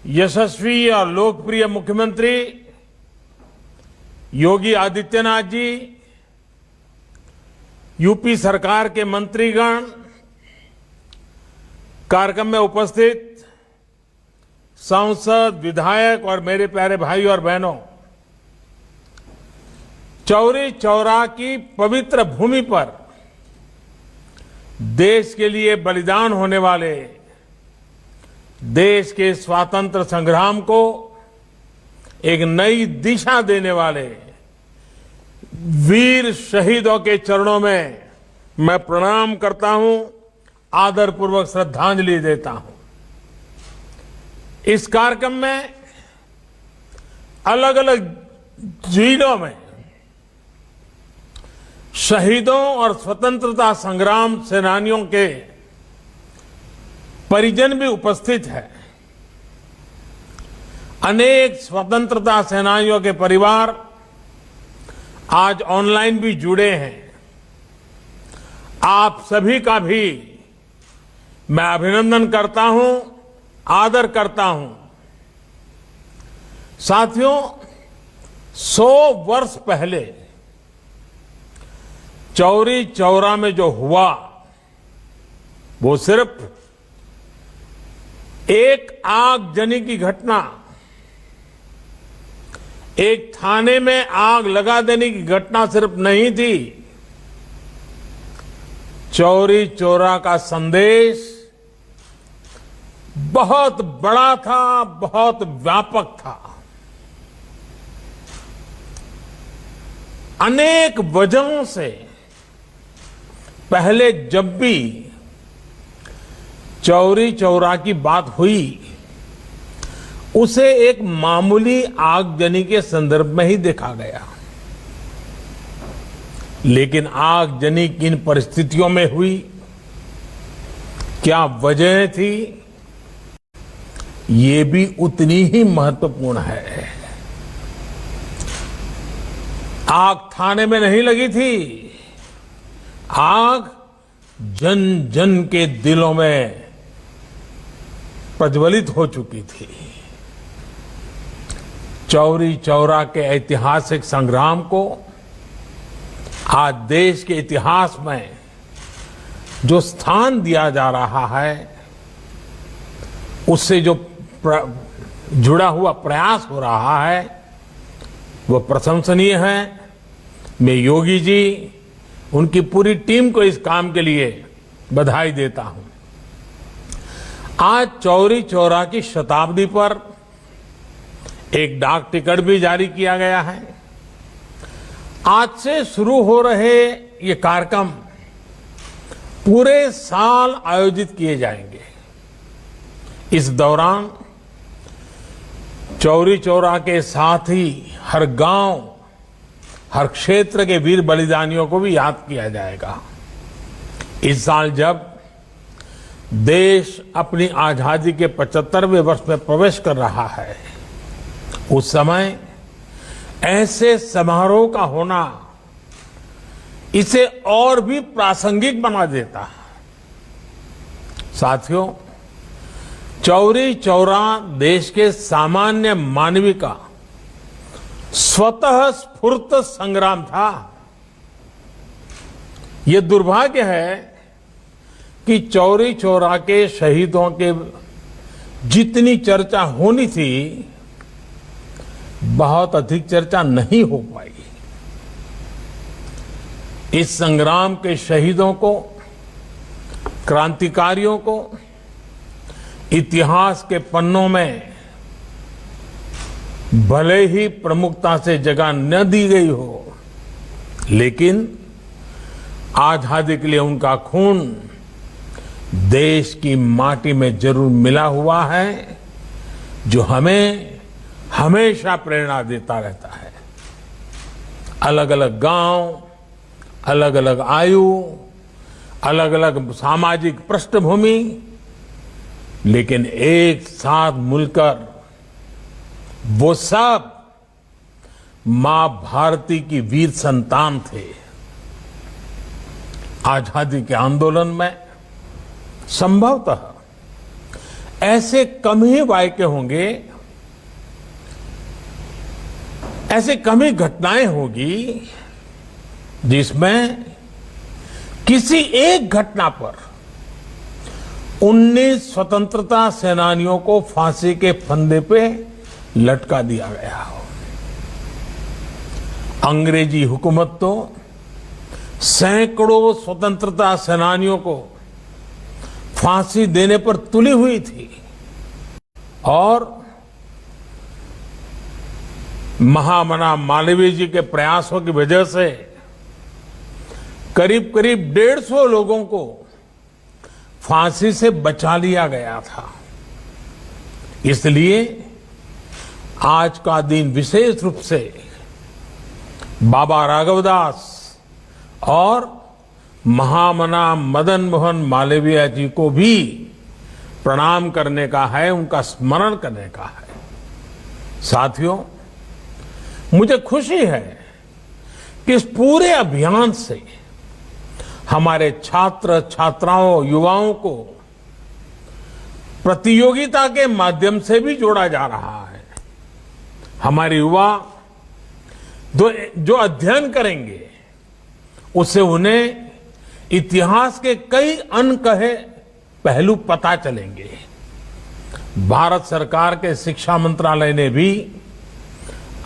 यशस्वी और लोकप्रिय मुख्यमंत्री योगी आदित्यनाथ जी, यूपी सरकार के मंत्रीगण, कार्यक्रम में उपस्थित सांसद, विधायक और मेरे प्यारे भाई और बहनों, चौरी चौरा की पवित्र भूमि पर देश के लिए बलिदान होने वाले, देश के स्वातंत्र संग्राम को एक नई दिशा देने वाले वीर शहीदों के चरणों में मैं प्रणाम करता हूं, आदरपूर्वक श्रद्धांजलि देता हूं। इस कार्यक्रम में अलग अलग जिलों में शहीदों और स्वतंत्रता संग्राम सेनानियों के परिजन भी उपस्थित हैं। अनेक स्वतंत्रता सेनानियों के परिवार आज ऑनलाइन भी जुड़े हैं। आप सभी का भी मैं अभिनंदन करता हूं, आदर करता हूं। साथियों, 100 वर्ष पहले चौरी चौरा में जो हुआ वो सिर्फ एक आगजनी की घटना, एक थाने में आग लगा देने की घटना सिर्फ नहीं थी। चौरी चौरा का संदेश बहुत बड़ा था, बहुत व्यापक था। अनेक वजहों से पहले जब भी चौरी चौरा की बात हुई, उसे एक मामूली आगजनी के संदर्भ में ही देखा गया। लेकिन आगजनी किन परिस्थितियों में हुई, क्या वजह थी, ये भी उतनी ही महत्वपूर्ण है। आग थाने में नहीं लगी थी, आग जन जन के दिलों में प्रज्वलित हो चुकी थी। चौरी चौरा के ऐतिहासिक संग्राम को आज देश के इतिहास में जो स्थान दिया जा रहा है, उससे जो जुड़ा हुआ प्रयास हो रहा है, वो प्रशंसनीय है। मैं योगी जी, उनकी पूरी टीम को इस काम के लिए बधाई देता हूं। आज चौरी चौरा की शताब्दी पर एक डाक टिकट भी जारी किया गया है। आज से शुरू हो रहे ये कार्यक्रम पूरे साल आयोजित किए जाएंगे। इस दौरान चौरी चौरा के साथ ही हर गांव, हर क्षेत्र के वीर बलिदानियों को भी याद किया जाएगा। इस साल जब देश अपनी आजादी के 75वें वर्ष में प्रवेश कर रहा है, उस समय ऐसे समारोह का होना इसे और भी प्रासंगिक बना देता है। साथियों, चौरी चौरा देश के सामान्य मानवी का स्वतः स्फूर्त संग्राम था। ये दुर्भाग्य है कि चौरी चौरा के शहीदों के जितनी चर्चा होनी थी, बहुत अधिक चर्चा नहीं हो पाई। इस संग्राम के शहीदों को, क्रांतिकारियों को इतिहास के पन्नों में भले ही प्रमुखता से जगह न दी गई हो, लेकिन आजादी के लिए उनका खून देश की माटी में जरूर मिला हुआ है, जो हमें हमेशा प्रेरणा देता रहता है। अलग अलग गांव, अलग अलग आयु, अलग अलग सामाजिक पृष्ठभूमि, लेकिन एक साथ मिलकर वो सब मां भारती की वीर संतान थे। आजादी के आंदोलन में संभवतः ऐसे कम ही वाक्य होंगे, ऐसे कम ही घटनाएं होगी जिसमें किसी एक घटना पर 19 स्वतंत्रता सेनानियों को फांसी के फंदे पे लटका दिया गया हो। अंग्रेजी हुकूमत तो सैकड़ों स्वतंत्रता सेनानियों को फांसी देने पर तुली हुई थी और महामना मालवीय जी के प्रयासों की वजह से करीब करीब 150 लोगों को फांसी से बचा लिया गया था। इसलिए आज का दिन विशेष रूप से बाबा राघवदास और महामना मदन मोहन मालवीय जी को भी प्रणाम करने का है, उनका स्मरण करने का है। साथियों, मुझे खुशी है कि इस पूरे अभियान से हमारे छात्र छात्राओं युवाओं को प्रतियोगिता के माध्यम से भी जोड़ा जा रहा है। हमारे युवा जो अध्ययन करेंगे उससे उन्हें इतिहास के कई अनकहे पहलू पता चलेंगे। भारत सरकार के शिक्षा मंत्रालय ने भी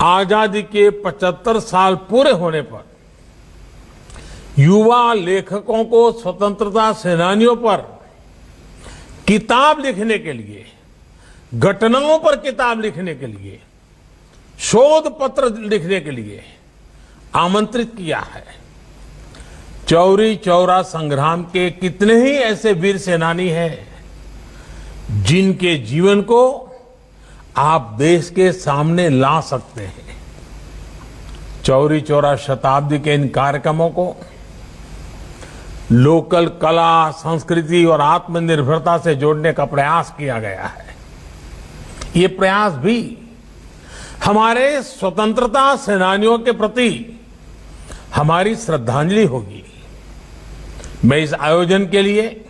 आजादी के 75 साल पूरे होने पर युवा लेखकों को स्वतंत्रता सेनानियों पर किताब लिखने के लिए, घटनाओं पर किताब लिखने के लिए, शोध पत्र लिखने के लिए आमंत्रित किया है। चौरी चौरा संग्राम के कितने ही ऐसे वीर सेनानी हैं जिनके जीवन को आप देश के सामने ला सकते हैं। चौरी चौरा शताब्दी के इन कार्यक्रमों को लोकल कला, संस्कृति और आत्मनिर्भरता से जोड़ने का प्रयास किया गया है। ये प्रयास भी हमारे स्वतंत्रता सेनानियों के प्रति हमारी श्रद्धांजलि होगी। मैं इस आयोजन के लिए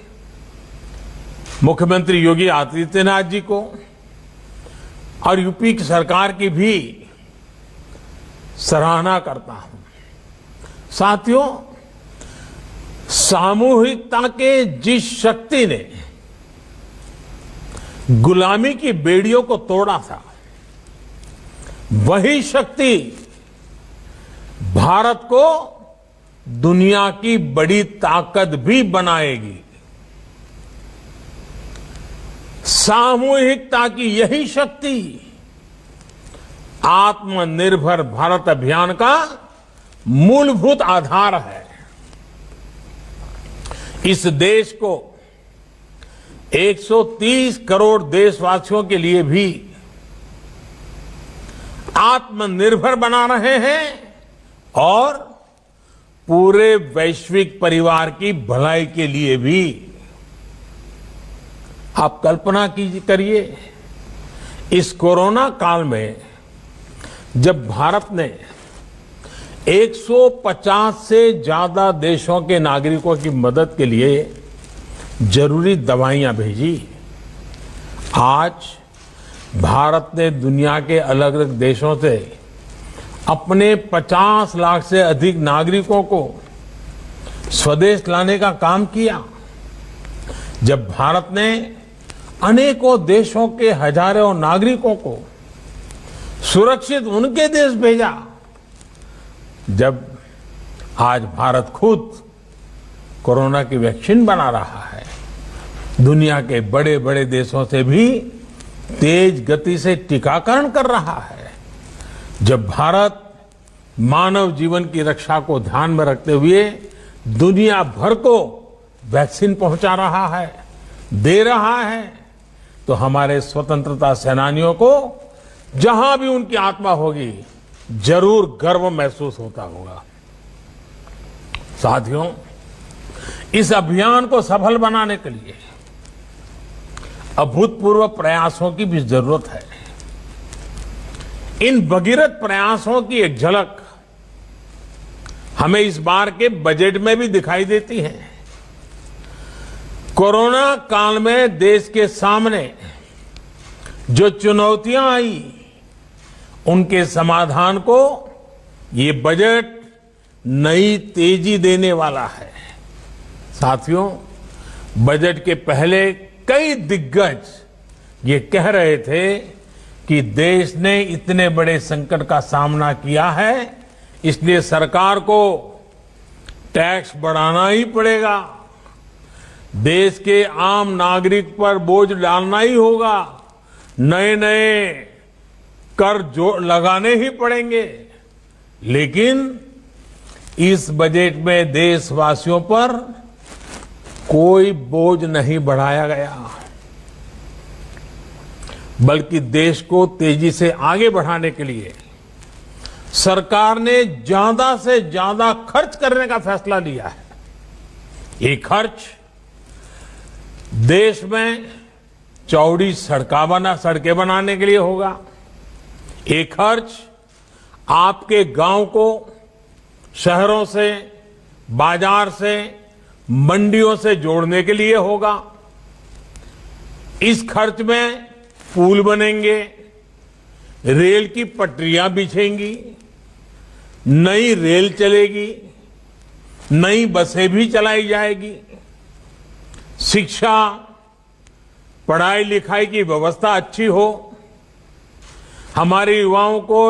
मुख्यमंत्री योगी आदित्यनाथ जी को और यूपी की सरकार की भी सराहना करता हूं। साथियों, सामूहिकता के जिस शक्ति ने गुलामी की बेड़ियों को तोड़ा था, वही शक्ति भारत को दुनिया की बड़ी ताकत भी बनाएगी। सामूहिकता की यही शक्ति आत्मनिर्भर भारत अभियान का मूलभूत आधार है। इस देश को 130 करोड़ देशवासियों के लिए भी आत्मनिर्भर बना रहे हैं और पूरे वैश्विक परिवार की भलाई के लिए भी। आप कल्पना करिए, इस कोरोना काल में जब भारत ने 150 से ज्यादा देशों के नागरिकों की मदद के लिए जरूरी दवाइयां भेजी, आज भारत ने दुनिया के अलग अलग देशों से अपने 50 लाख से अधिक नागरिकों को स्वदेश लाने का काम किया। जब भारत ने अनेकों देशों के हजारों नागरिकों को सुरक्षित उनके देश भेजा, जब आज भारत खुद कोरोना की वैक्सीन बना रहा है, दुनिया के बड़े बड़े देशों से भी तेज गति से टीकाकरण कर रहा है, जब भारत मानव जीवन की रक्षा को ध्यान में रखते हुए दुनिया भर को वैक्सीन पहुंचा रहा है, दे रहा है, तो हमारे स्वतंत्रता सेनानियों को जहां भी उनकी आत्मा होगी जरूर गर्व महसूस होता होगा। साथियों, इस अभियान को सफल बनाने के लिए अभूतपूर्व प्रयासों की भी जरूरत है। इन भगीरथ प्रयासों की एक झलक हमें इस बार के बजट में भी दिखाई देती है। कोरोना काल में देश के सामने जो चुनौतियां आई उनके समाधान को ये बजट नई तेजी देने वाला है। साथियों, बजट के पहले कई दिग्गज ये कह रहे थे कि देश ने इतने बड़े संकट का सामना किया है, इसलिए सरकार को टैक्स बढ़ाना ही पड़ेगा, देश के आम नागरिक पर बोझ डालना ही होगा, नए नए कर जो लगाने ही पड़ेंगे। लेकिन इस बजट में देशवासियों पर कोई बोझ नहीं बढ़ाया गया, बल्कि देश को तेजी से आगे बढ़ाने के लिए सरकार ने ज्यादा से ज्यादा खर्च करने का फैसला लिया है। ये खर्च देश में चौड़ी सड़कें बनाने के लिए होगा, ये खर्च आपके गांव को शहरों से, बाजार से, मंडियों से जोड़ने के लिए होगा। इस खर्च में पुल बनेंगे, रेल की पटरियां बिछेंगी, नई रेल चलेगी, नई बसें भी चलाई जाएगी, शिक्षा, पढ़ाई लिखाई की व्यवस्था अच्छी हो, हमारे युवाओं को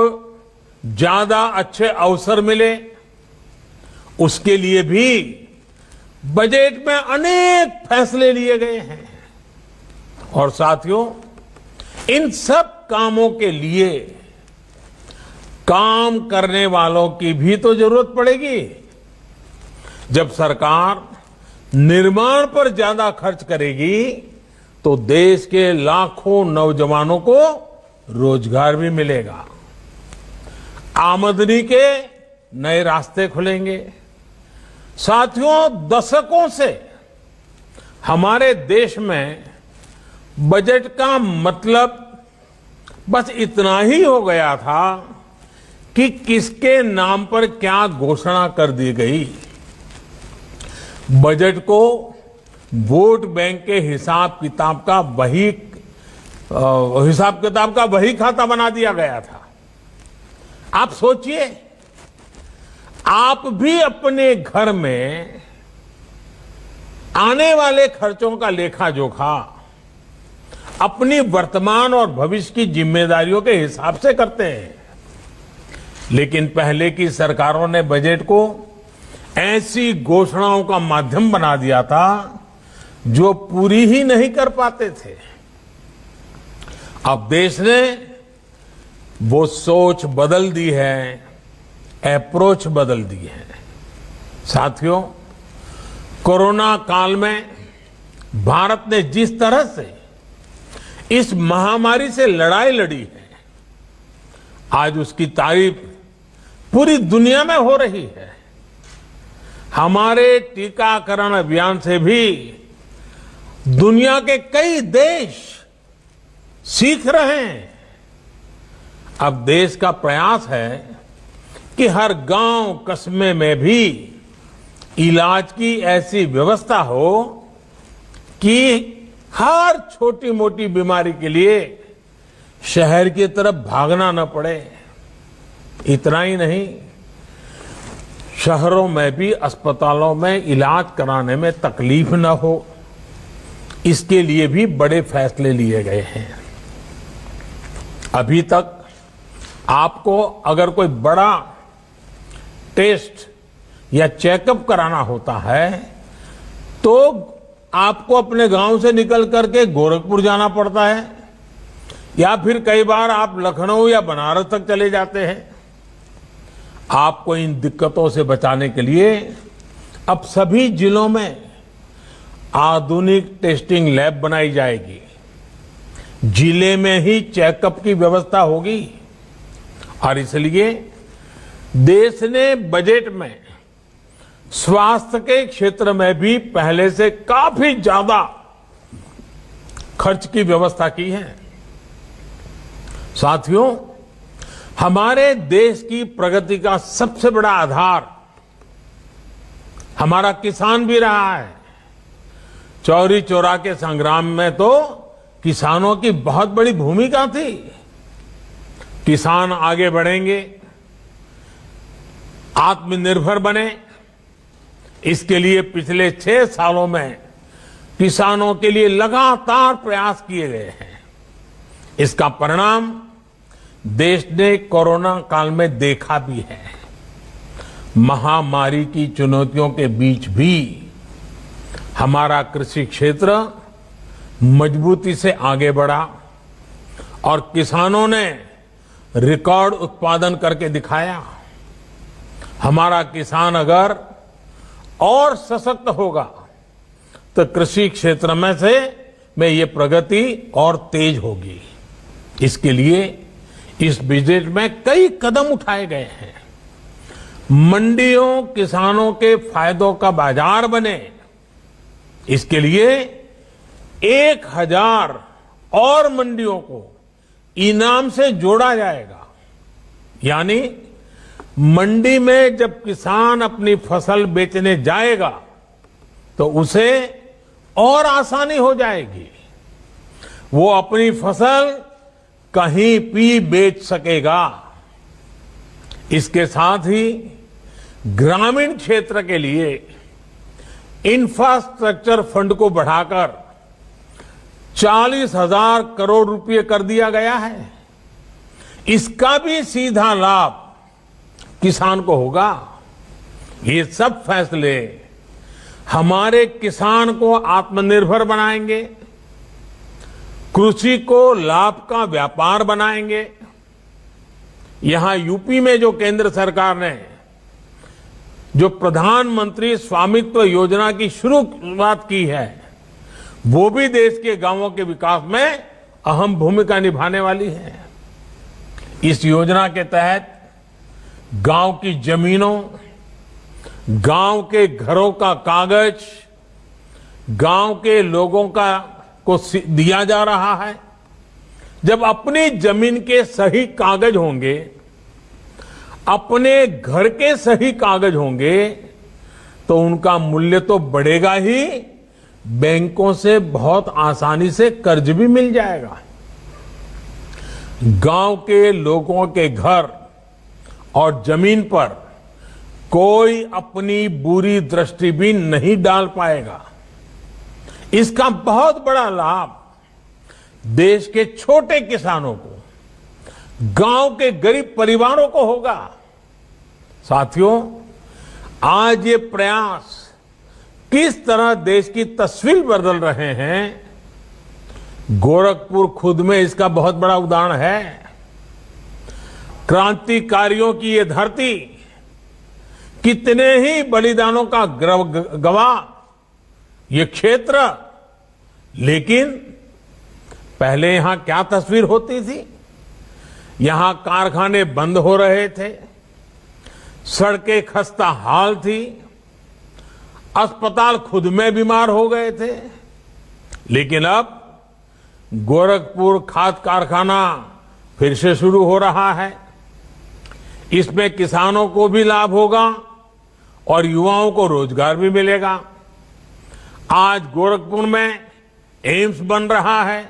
ज्यादा अच्छे अवसर मिले, उसके लिए भी बजट में अनेक फैसले लिए गए हैं। और साथियों, इन सब कामों के लिए काम करने वालों की भी तो जरूरत पड़ेगी। जब सरकार निर्माण पर ज्यादा खर्च करेगी तो देश के लाखों नौजवानों को रोजगार भी मिलेगा, आमदनी के नए रास्ते खुलेंगे। साथियों, दशकों से हमारे देश में बजट का मतलब बस इतना ही हो गया था कि किसके नाम पर क्या घोषणा कर दी गई। बजट को वोट बैंक के हिसाब किताब का वही खाता बना दिया गया था। आप सोचिए, आप भी अपने घर में आने वाले खर्चों का लेखा जोखा अपनी वर्तमान और भविष्य की जिम्मेदारियों के हिसाब से करते हैं, लेकिन पहले की सरकारों ने बजट को ऐसी घोषणाओं का माध्यम बना दिया था जो पूरी ही नहीं कर पाते थे। अब देश ने वो सोच बदल दी है, अप्रोच बदल दी है। साथियों, कोरोना काल में भारत ने जिस तरह से इस महामारी से लड़ाई लड़ी है, आज उसकी तारीफ पूरी दुनिया में हो रही है। हमारे टीकाकरण अभियान से भी दुनिया के कई देश सीख रहे हैं। अब देश का प्रयास है कि हर गांव कस्बे में भी इलाज की ऐसी व्यवस्था हो कि हर छोटी मोटी बीमारी के लिए शहर की तरफ भागना न पड़े। इतना ही नहीं, शहरों में भी अस्पतालों में इलाज कराने में तकलीफ न हो, इसके लिए भी बड़े फैसले लिए गए हैं। अभी तक आपको अगर कोई बड़ा टेस्ट या चेकअप कराना होता है तो आपको अपने गांव से निकल करके गोरखपुर जाना पड़ता है, या फिर कई बार आप लखनऊ या बनारस तक चले जाते हैं। आपको इन दिक्कतों से बचाने के लिए अब सभी जिलों में आधुनिक टेस्टिंग लैब बनाई जाएगी, जिले में ही चेकअप की व्यवस्था होगी। और इसलिए देश ने बजट में स्वास्थ्य के क्षेत्र में भी पहले से काफी ज्यादा खर्च की व्यवस्था की है। साथियों, हमारे देश की प्रगति का सबसे बड़ा आधार हमारा किसान भी रहा है। चौरी चौरा के संग्राम में तो किसानों की बहुत बड़ी भूमिका थी। किसान आगे बढ़ेंगे, आत्मनिर्भर बने, इसके लिए पिछले 6 सालों में किसानों के लिए लगातार प्रयास किए गए हैं। इसका परिणाम देश ने कोरोना काल में देखा भी है। महामारी की चुनौतियों के बीच भी हमारा कृषि क्षेत्र मजबूती से आगे बढ़ा और किसानों ने रिकॉर्ड उत्पादन करके दिखाया। हमारा किसान अगर और सशक्त होगा तो कृषि क्षेत्र में ये प्रगति और तेज होगी। इसके लिए इस बजट में कई कदम उठाए गए हैं। मंडियों किसानों के फायदों का बाजार बने, इसके लिए 1000 और मंडियों को इनाम से जोड़ा जाएगा। यानी मंडी में जब किसान अपनी फसल बेचने जाएगा तो उसे और आसानी हो जाएगी। वो अपनी फसल कहीं भी बेच सकेगा। इसके साथ ही ग्रामीण क्षेत्र के लिए इंफ्रास्ट्रक्चर फंड को बढ़ाकर 40,000 करोड़ रुपए कर दिया गया है। इसका भी सीधा लाभ किसान को होगा। ये सब फैसले हमारे किसान को आत्मनिर्भर बनाएंगे, कृषि को लाभ का व्यापार बनाएंगे। यहां यूपी में जो केंद्र सरकार ने जो प्रधानमंत्री स्वामित्व योजना की शुरुआत की है, वो भी देश के गांवों के विकास में अहम भूमिका निभाने वाली है। इस योजना के तहत गांव की जमीनों, गांव के घरों का कागज गांव के लोगों को दिया जा रहा है। जब अपनी जमीन के सही कागज होंगे, अपने घर के सही कागज होंगे, तो उनका मूल्य तो बढ़ेगा ही, बैंकों से बहुत आसानी से कर्ज भी मिल जाएगा। गांव के लोगों के घर और जमीन पर कोई अपनी बुरी दृष्टि भी नहीं डाल पाएगा। इसका बहुत बड़ा लाभ देश के छोटे किसानों को, गांव के गरीब परिवारों को होगा। साथियों, आज ये प्रयास किस तरह देश की तस्वीर बदल रहे हैं, गोरखपुर खुद में इसका बहुत बड़ा उदाहरण है। क्रांतिकारियों की ये धरती कितने ही बलिदानों का गवाह ये क्षेत्र, लेकिन पहले यहां क्या तस्वीर होती थी? यहां कारखाने बंद हो रहे थे, सड़कें खस्ता हाल थी, अस्पताल खुद में बीमार हो गए थे। लेकिन अब गोरखपुर खाद कारखाना फिर से शुरू हो रहा है। इसमें किसानों को भी लाभ होगा और युवाओं को रोजगार भी मिलेगा। आज गोरखपुर में एम्स बन रहा है।